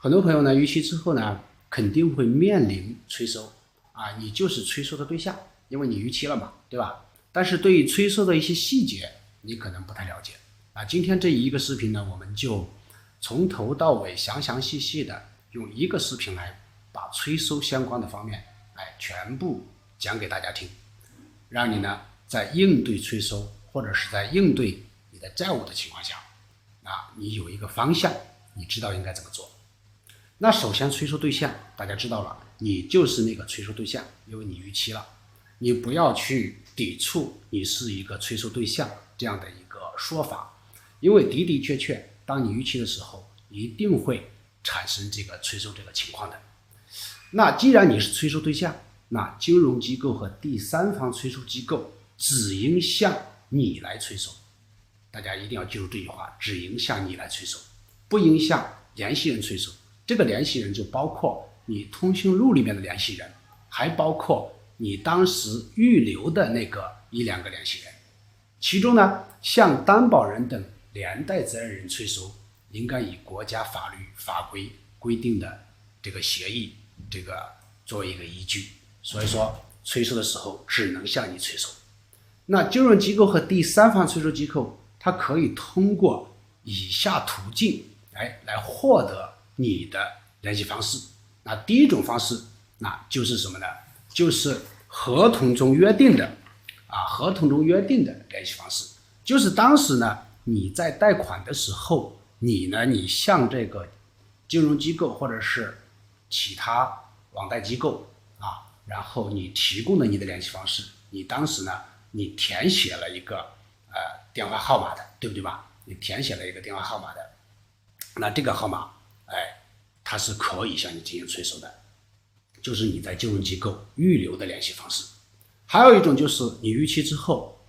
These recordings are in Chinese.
很多朋友呢逾期之后呢，肯定会面临催收啊，你就是催收的对象，因为你逾期了嘛，对吧？但是对于催收的一些细节，你可能不太了解啊。今天这一个视频呢，我们就从头到尾详详细细的用一个视频来把催收相关的方面全部讲给大家听，让你呢在应对催收或者是在应对你的债务的情况下啊，你有一个方向，你知道应该怎么做。那首先催收对象大家知道了，你就是那个催收对象，因为你逾期了，你不要去抵触你是一个催收对象这样的一个说法，因为的的确确当你逾期的时候一定会产生这个催收这个情况的。那既然你是催收对象，那金融机构和第三方催收机构只应向你来催收，大家一定要记住这句话，只应向你来催收，不应向联系人催收。这个联系人就包括你通讯录里面的联系人，还包括你当时预留的那个一两个联系人。其中呢，向担保人等连带责任人催收，应该以国家法律法规规定的这个协议这个作为一个依据。所以说催收的时候只能向你催收。那金融机构和第三方催收机构，它可以通过以下途径来获得你的联系方式。那第一种方式，那就是什么呢？就是合同中约定的联系方式，就是当时呢你在贷款的时候，你向这个金融机构或者是其他网贷机构啊，然后你提供了你的联系方式，你当时呢你填写了一个电话号码的，对不对吧？你填写了一个电话号码的，那这个号码它是可以向你进行催收的，就是你在金融机构预留的联系方式。还有一种就是你逾期之后，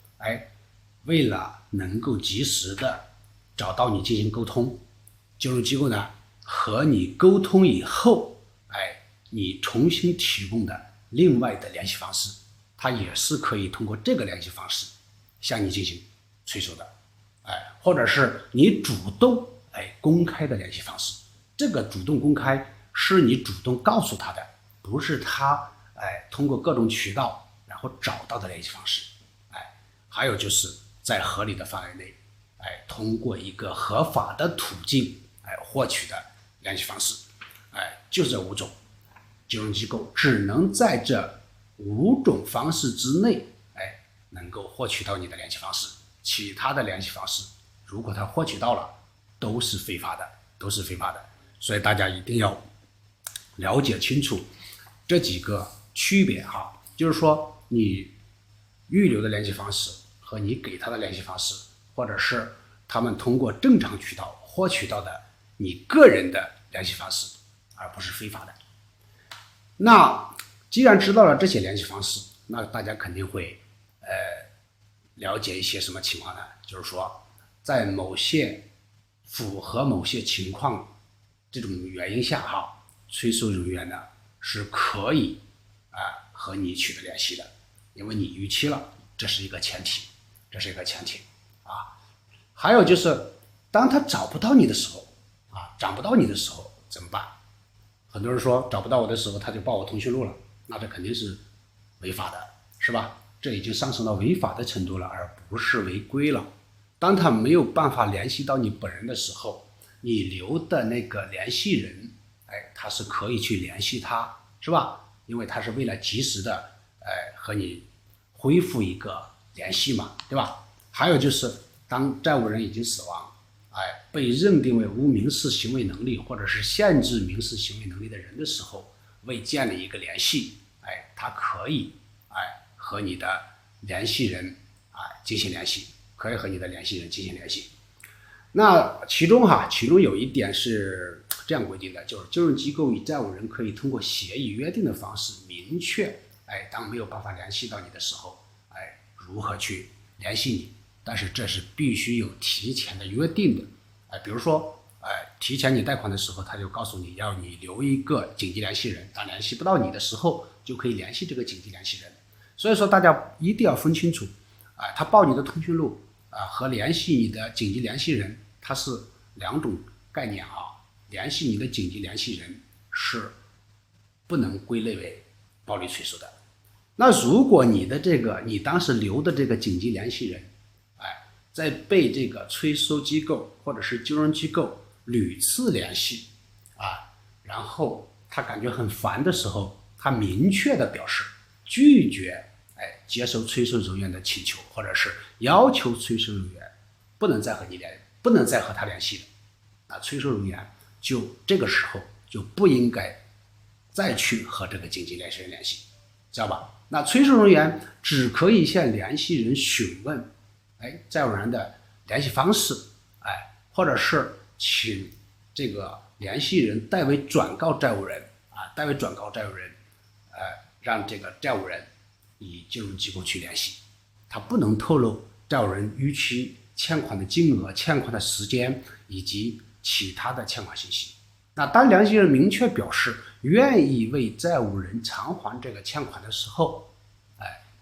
为了能够及时的找到你进行沟通，金融机构呢和你沟通以后，你重新提供的另外的联系方式，它也是可以通过这个联系方式向你进行催收的，或者是你主动公开的联系方式。这个主动公开是你主动告诉他的，不是他通过各种渠道然后找到的联系方式。还有就是在合理的范围内，通过一个合法的途径获取的联系方式。就这5种，金融机构只能在这5种方式之内能够获取到你的联系方式，其他的联系方式如果他获取到了都是非法的。所以大家一定要了解清楚这几个区别哈，就是说你预留的联系方式和你给他的联系方式，或者是他们通过正常渠道获取到的你个人的联系方式，而不是非法的。那既然知道了这些联系方式，那大家肯定会了解一些什么情况呢？就是说在某些符合某些情况这种原因下催收人员呢是可以和你取得联系的，因为你逾期了，这是一个前提还有就是当他找不到你的时候怎么办？很多人说找不到我的时候他就报我通讯录了，那这肯定是违法的，是吧？这已经上升到违法的程度了，而不是违规了。当他没有办法联系到你本人的时候，你留的那个联系人他是可以去联系他，是吧？因为他是为了及时的和你恢复一个联系嘛，对吧？还有就是当债务人已经死亡，被认定为无民事行为能力或者是限制民事行为能力的人的时候，未建立一个联系，他可以和你的联系人进行联系，那其中有一点是这样规定的，就是金融机构与债务人可以通过协议约定的方式明确当没有办法联系到你的时候如何去联系你，但是这是必须有提前的约定的。比如说提前你贷款的时候，他就告诉你要你留一个紧急联系人，当联系不到你的时候就可以联系这个紧急联系人。所以说大家一定要分清楚他报你的通讯录和联系你的紧急联系人它是2种概念联系你的紧急联系人是不能归类为暴力催收的。那如果你当时留的这个紧急联系人，在被这个催收机构或者是金融机构屡次联系然后他感觉很烦的时候，他明确的表示拒绝接受催收人员的请求，或者是要求催收人员不能再和他联系了，催收人员就这个时候就不应该再去和这个紧急联系人联系，知道吧？那催收人员只可以向联系人询问债务人的联系方式，或者是请这个联系人代为转告债务人，让这个债务人与金融机构去联系，他不能透露债务人逾期欠款的金额、欠款的时间以及其他的欠款信息。那当联系人明确表示愿意为债务人偿还这个欠款的时候，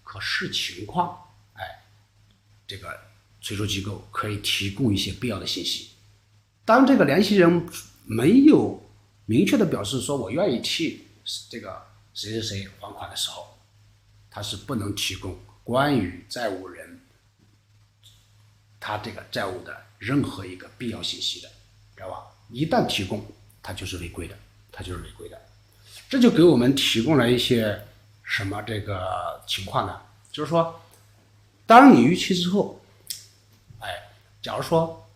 可视情况，这个催收机构可以提供一些必要的信息。当这个联系人没有明确的表示说我愿意替这个谁谁谁还款的时候，他是不能提供关于债务人他这个债务的任何一个必要信息的，知道吧？一旦提供，它就是违规的，这就给我们提供了一些什么这个情况呢？就是说，当你逾期之后，假如说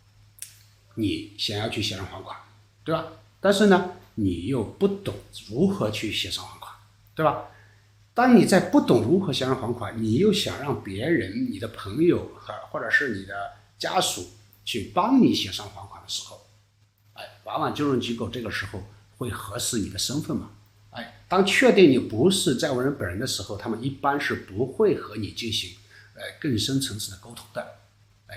你想要去协商还款，对吧？但是呢，你又不懂如何去协商还款，对吧？当你在不懂如何协商还款，你又想让别人、你的朋友或者是你的家属去帮你协商还款的时候，往往金融机构这个时候会核实你的身份嘛。当确定你不是债务人本人的时候，他们一般是不会和你进行更深层次的沟通的。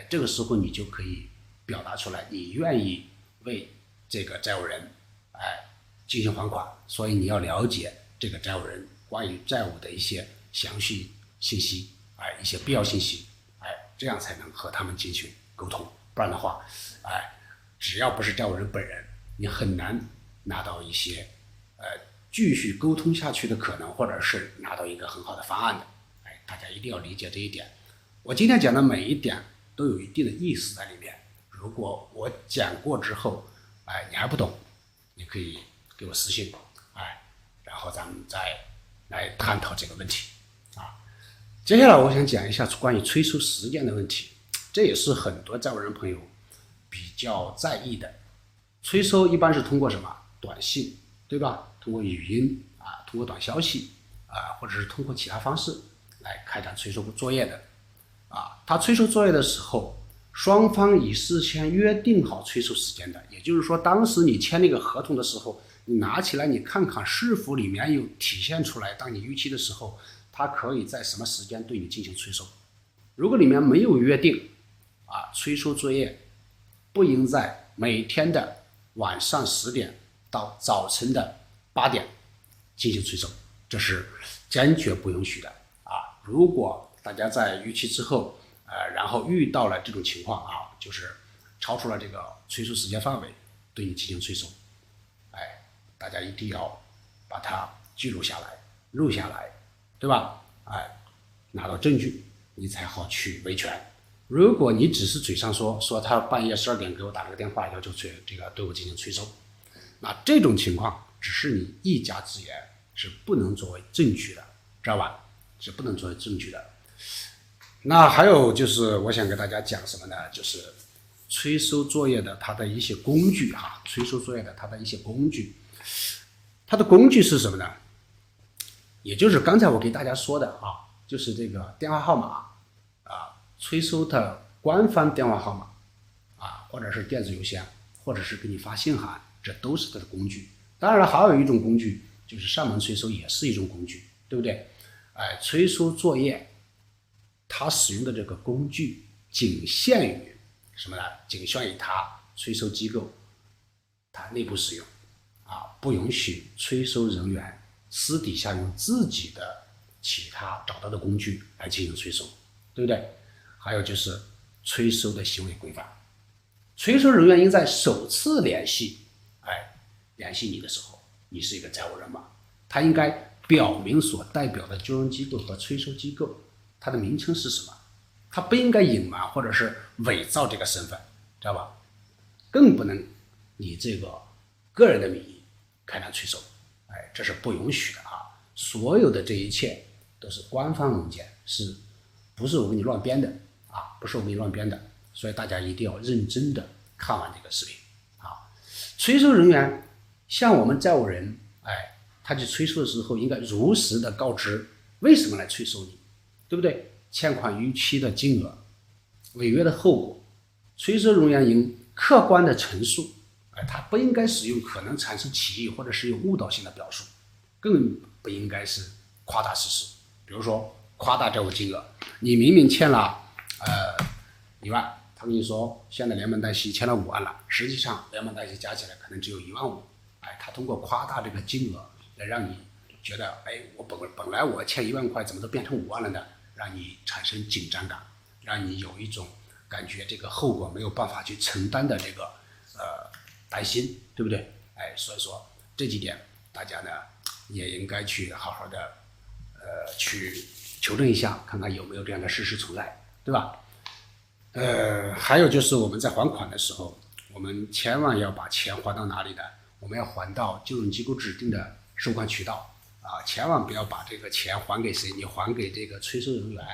这个时候你就可以表达出来，你愿意为这个债务人进行还款，所以你要了解这个债务人关于债务的一些详细信息，一些必要信息，这样才能和他们进行沟通。不然的话，只要不是债务人本人，你很难拿到一些继续沟通下去的可能，或者是拿到一个很好的方案的。大家一定要理解这一点。我今天讲的每一点都有一定的意思在里面。如果我讲过之后，你还不懂，你可以给我私信，然后咱们再来探讨这个问题接下来我想讲一下关于催收时间的问题，这也是很多债务人朋友比较在意的。催收一般是通过什么？短信，对吧？通过语音通过短消息或者是通过其他方式来开展催收作业的他催收作业的时候，双方已事先约定好催收时间的，也就是说，当时你签那个合同的时候，你拿起来你看看是否里面有体现出来，当你逾期的时候，它可以在什么时间对你进行催收。如果里面没有约定催收作业不应在每天的晚上10点到早晨的8点进行催收，这是坚决不允许的如果大家在逾期之后然后遇到了这种情况就是超出了这个催收时间范围，对你进行催收，大家一定要把它记录下来、录下来，对吧？拿到证据，你才好去维权。如果你只是嘴上说他半夜12点给我打了个电话，要求对我进行催收，那这种情况只是你一家之言，是不能作为证据的，知道吧？是不能作为证据的。那还有就是我想给大家讲什么呢？就是催收作业的它的一些工具催收作业的它的一些工具，它的工具是什么呢？也就是刚才我给大家说的就是这个电话号码催收的官方电话号码或者是电子邮箱，或者是给你发信函，这都是它的工具。当然了，还有一种工具就是上门催收，也是一种工具，对不对？催收作业它使用的这个工具仅限于什么呢？仅限于它催收机构它内部使用不允许催收人员私底下用自己的其他找到的工具来进行催收，对不对？还有就是催收的行为规范，催收人员应在首次联系联系你的时候，你是一个债务人吗？他应该表明所代表的金融机构和催收机构它的名称是什么，他不应该隐瞒或者是伪造这个身份，知道吧？更不能以这个个人的名义开展催收，这是不允许的啊！所有的这一切都是官方文件，不是我给你乱编的啊？不是我给你乱编的，所以大家一定要认真的看完这个视频啊！催收人员向我们债务人，他去催收的时候应该如实的告知为什么来催收你，对不对？欠款逾期的金额、违约的后果，催收人员应客观的陈述，他不应该使用可能产生歧义或者是有误导性的表述，更不应该是夸大事实。比如说夸大债务金额，你明明欠了1万，他跟你说现在连本带息欠了5万了，实际上连本带息加起来可能只有1万5，他通过夸大这个金额来让你觉得，我本来我欠1万块，怎么都变成5万了呢？让你产生紧张感，让你有一种感觉这个后果没有办法去承担的这个担心，对不对？所以说这几点大家呢也应该去好好的去求证一下，看看有没有这样的事实存在，对吧？还有就是我们在还款的时候，我们千万要把钱还到哪里呢？我们要还到金融机构指定的收款渠道啊，千万不要把这个钱还给谁，你还给这个催收人员，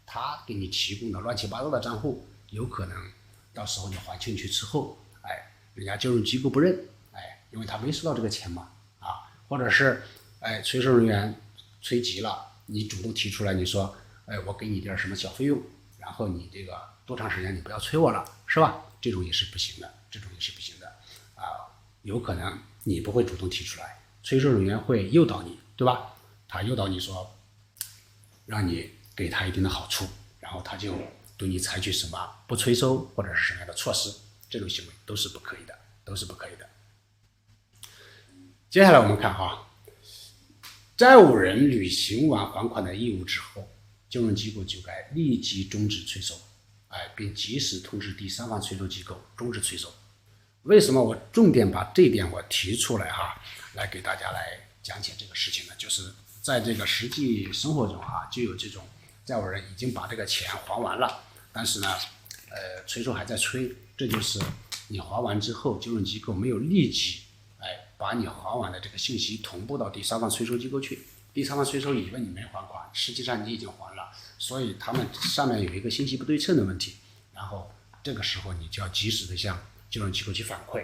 他给你提供的乱七八糟的账户，有可能到时候你还进去之后，人家金融机构不认，因为他没收到这个钱嘛，或者是催收人员催急了，你主动提出来，你说我给你点什么小费用，然后你这个多长时间你不要催我了，是吧？这种也是不行的，有可能你不会主动提出来，催收人员会诱导你，对吧？他诱导你说让你给他一定的好处，然后他就对你采取什么不催收或者是什么样的措施，这种行为都是不可以的。接下来我们看债务人履行完还款的义务之后，金融机构就该立即终止催收，并及时通知第三方催收机构终止催收。为什么我重点把这一点我提出来来给大家来讲解这个事情呢？就是在这个实际生活中就有这种债务人已经把这个钱还完了，但是呢催收还在催，这就是你还完之后，金融机构没有立即把你还完的这个信息同步到第三方催收机构去，第三方催收以为你没还款，实际上你已经还了，所以他们上面有一个信息不对称的问题，然后这个时候你就要及时的向金融机构去反馈，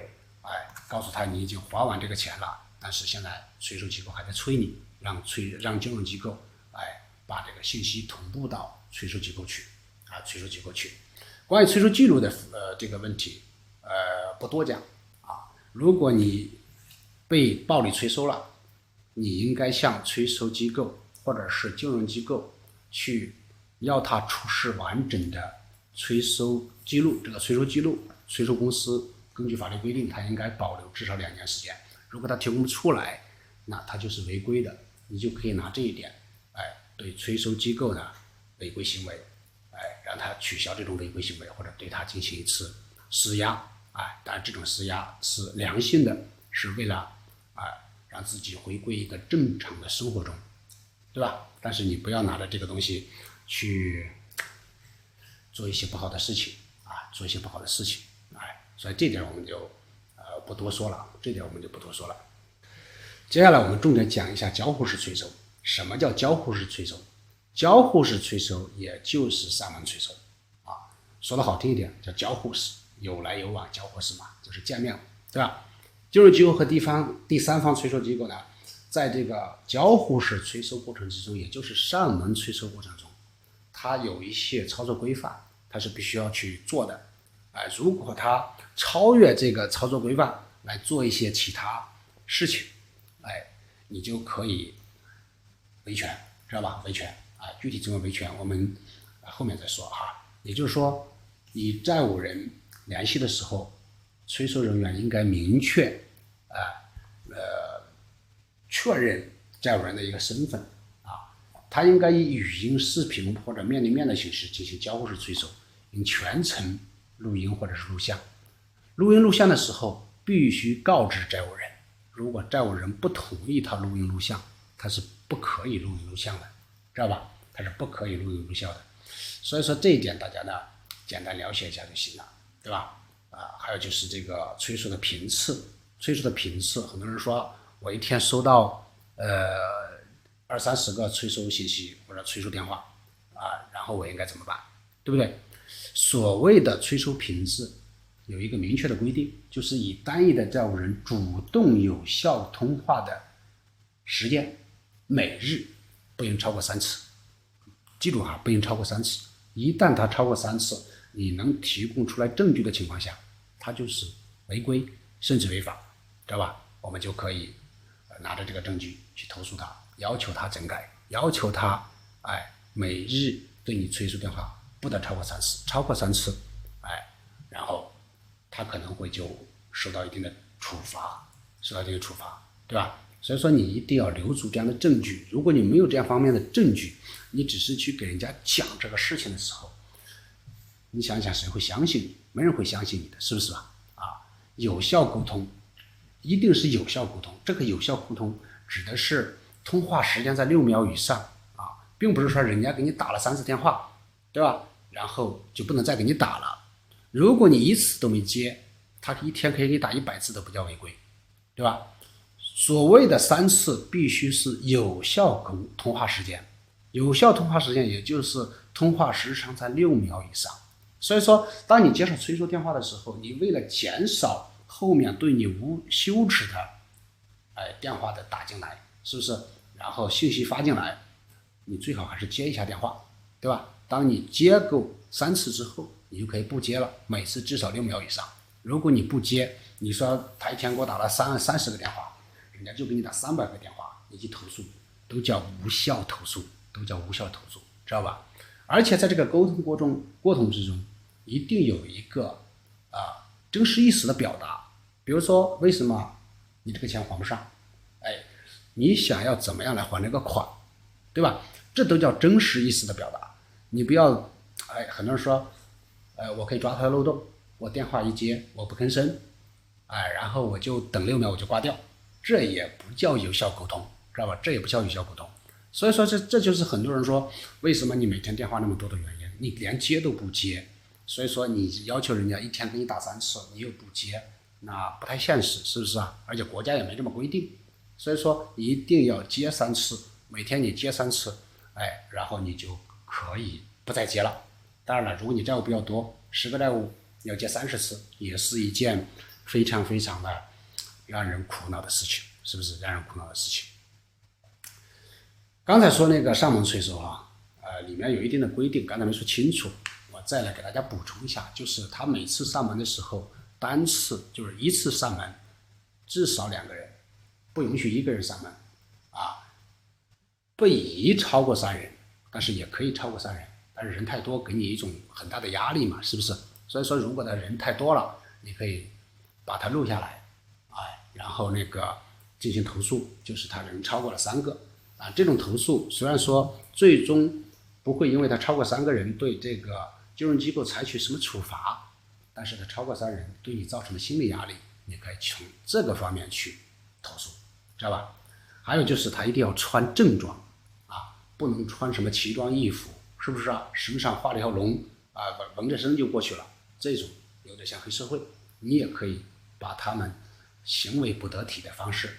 告诉他你已经还完这个钱了，但是现在催收机构还在催你，让金融机构把这个信息同步到催收机构去。关于催收记录的这个问题，不多讲如果你被暴力催收了，你应该向催收机构或者是金融机构去要他出示完整的催收记录，这个催收记录催收公司根据法律规定，他应该保留至少2年时间。如果他提供不出来，那他就是违规的，你就可以拿这一点，对催收机构的违规行为，让他取消这种违规行为，或者对他进行一次施压，当然这种施压是良性的，是为了让自己回归一个正常的生活中，对吧？但是你不要拿着这个东西去做一些不好的事情，所以这点我们就不多说了，接下来我们重点讲一下交互式催收。什么叫交互式催收？交互式催收也就是3轮催收说的好听一点叫交互式，有来有往，交互式嘛，就是见面，对吧？金融机构和第三方催收机构呢，在这个交互式催收过程之中，也就是上门催收过程中，它有一些操作规范，它是必须要去做的。如果它超越这个操作规范来做一些其他事情，你就可以维权，知道吧？维权具体怎么维权，我们后面再说也就是说，你债务人联系的时候，催收人员应该明确确认债务人的一个身份他应该以语音、视频或者面对面的形式进行交互式催收，并全程录音或者是录像。录音录像的时候必须告知债务人，如果债务人不同意他录音录像，他是不可以录音录像的，知道吧？他是不可以录音录像的。所以说这一点大家呢简单了解一下就行了，对吧？还有就是这个催促的频次，很多人说我一天收到20-30个催收信息或者催收电话然后我应该怎么办，对不对？所谓的催收频次有一个明确的规定，就是以单一的债务人主动有效通话的时间，每日不应超过3次。记住不应超过3次。一旦他超过3次，你能提供出来证据的情况下，他就是违规甚至违法，知道吧？我们就可以拿着这个证据去投诉他，要求他整改，要求他每日对你催收电话不得超过3次，超过3次然后他可能会就受到一定的处罚，对吧？所以说你一定要留住这样的证据。如果你没有这样方面的证据，你只是去给人家讲这个事情的时候，你想想谁会相信你？没人会相信你的，是不是吧？有效沟通一定是有效沟通，这个有效沟通指的是通话时间在6秒以上并不是说人家给你打了3次电话，对吧？然后就不能再给你打了。如果你1次都没接，他一天可以给你打100次都不叫违规，对吧？所谓的3次必须是有效通话时间，有效通话时间也就是通话时长在6秒以上。所以说当你接受催收电话的时候，你为了减少后面对你无休止的电话的打进来，是不是？然后信息发进来，你最好还是接一下电话，对吧？当你接够3次之后，你就可以不接了，每次至少6秒以上。如果你不接，你说他一天给我打了30个电话，人家就给你打300个电话，你去投诉，都叫无效投诉，知道吧？而且在这个沟通过程之中，一定有一个真实意思的表达。比如说，为什么你这个钱还不上？你想要怎么样来还这个款，对吧？这都叫真实意思的表达。你不要很多人说我可以抓他的漏洞，我电话一接我不吭声然后我就等6秒我就挂掉，这也不叫有效沟通，知道吧？这也不叫有效沟通。所以说这就是很多人说为什么你每天电话那么多的原因，你连接都不接。所以说你要求人家一天给你打3次，你又不接，那不太现实，是不是而且国家也没这么规定。所以说一定要接3次，每天你接3次然后你就可以不再接了。当然了，如果你债务比较多，10个债务要接30次，也是一件非常非常的让人苦恼的事情，是不是？让人苦恼的事情。刚才说那个上门催收里面有一定的规定，刚才没说清楚，我再来给大家补充一下，就是他每次上门的时候，单次就是一次上门至少2个人，不允许1个人上门不宜超过3人，但是也可以超过3人，但是人太多给你一种很大的压力嘛，是不是？所以说如果他人太多了，你可以把它录下来然后进行投诉，就是他人超过了3个这种投诉虽然说最终不会因为他超过3个人对这个金融机构采取什么处罚，但是他超过3人对你造成的心理压力，你可以从这个方面去投诉，知道吧？还有就是他一定要穿正装不能穿什么奇装异服，是不是身上画了一条龙纹着身就过去了，这种有点像黑社会。你也可以把他们行为不得体的方式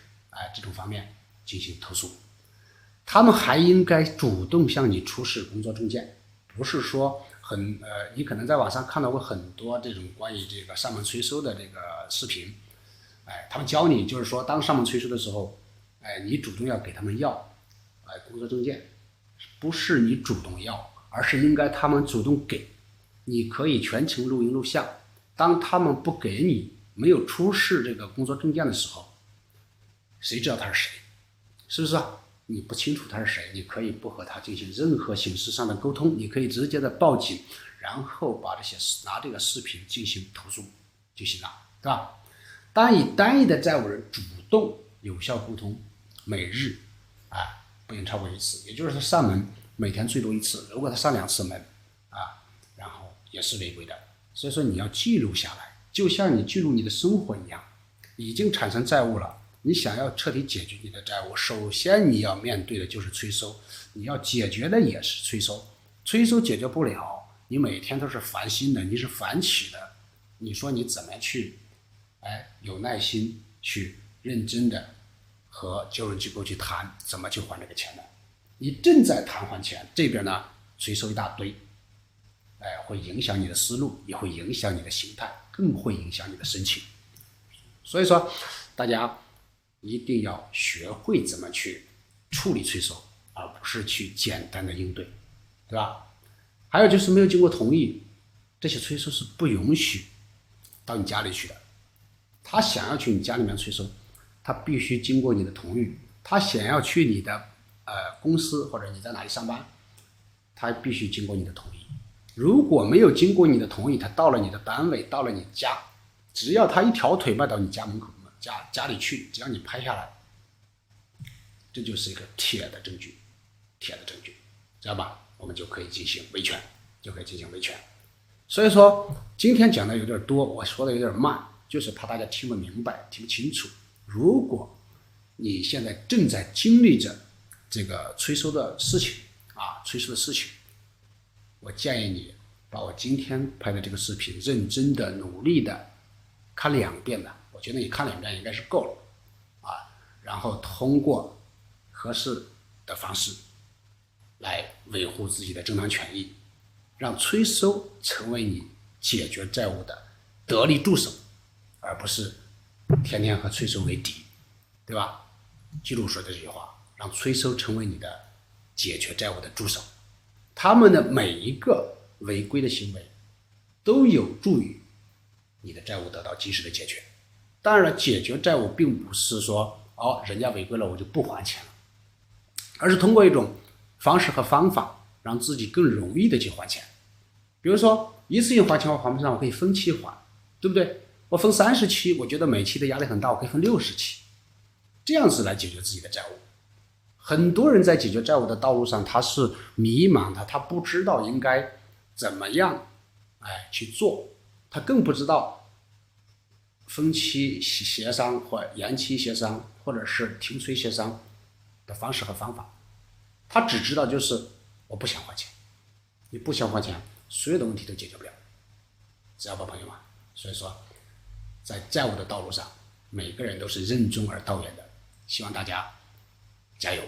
这种方面进行投诉。他们还应该主动向你出示工作证件，不是说你可能在网上看到过很多这种关于这个上门催收的这个视频他们教你就是说当上门催收的时候你主动要给他们要工作证件，不是你主动要，而是应该他们主动给。你可以全程录音录像，当他们不给你，没有出示这个工作证件的时候，谁知道他是谁？是不是你不清楚他是谁，你可以不和他进行任何形式上的沟通，你可以直接的报警，然后把拿这个视频进行投诉就行了，对吧？当以单一的债务人主动有效沟通，每日不应超过1次，也就是说上门每天最多1次，如果他上2次门然后也是违规的。所以说你要记录下来，就像你记录你的生活一样，已经产生债务了，你想要彻底解决你的债务，首先你要面对的就是催收，你要解决的也是催收。催收解决不了，你每天都是烦心的，你是烦起的。你说你怎么去，有耐心去认真的和金融机构去谈怎么去还这个钱呢？你正在谈还钱，这边呢催收一大堆，会影响你的思路，也会影响你的心态，更会影响你的心情。所以说，大家一定要学会怎么去处理催收，而不是去简单的应对，对吧？还有就是没有经过同意，这些催收是不允许到你家里去的。他想要去你家里面催收，他必须经过你的同意。他想要去你的公司或者你在哪里上班，他必须经过你的同意。如果没有经过你的同意，他到了你的单位，到了你家，只要他一条腿迈到你家门口家里去，只要你拍下来，这就是一个铁的证据，知道吧？我们就可以进行维权，所以说今天讲的有点多，我说的有点慢，就是怕大家听不明白，听不清楚。如果你现在正在经历着这个催收的事情，我建议你把我今天拍的这个视频认真的、努力的看2遍的，我觉得你看2遍应该是够了然后通过合适的方式来维护自己的正当权益，让催收成为你解决债务的得力助手，而不是天天和催收为敌，对吧？记住说这句话，让催收成为你的解决债务的助手。他们的每一个违规的行为都有助于你的债务得到及时的解决。当然了，解决债务并不是说人家违规了我就不还钱了，而是通过一种方式和方法让自己更容易的去还钱。比如说一次性还钱我还不上，我可以分期还，对不对？我分30期，我觉得每期的压力很大，我可以分60期，这样子来解决自己的债务。很多人在解决债务的道路上他是迷茫的，他不知道应该怎么样去做，他更不知道分期协商或延期协商或者是停催协商的方式和方法，他只知道就是我不想还钱。你不想还钱，所有的问题都解决不了，知道吧，朋友们？所以说在债务的道路上，每个人都是任重而道远的，希望大家加油。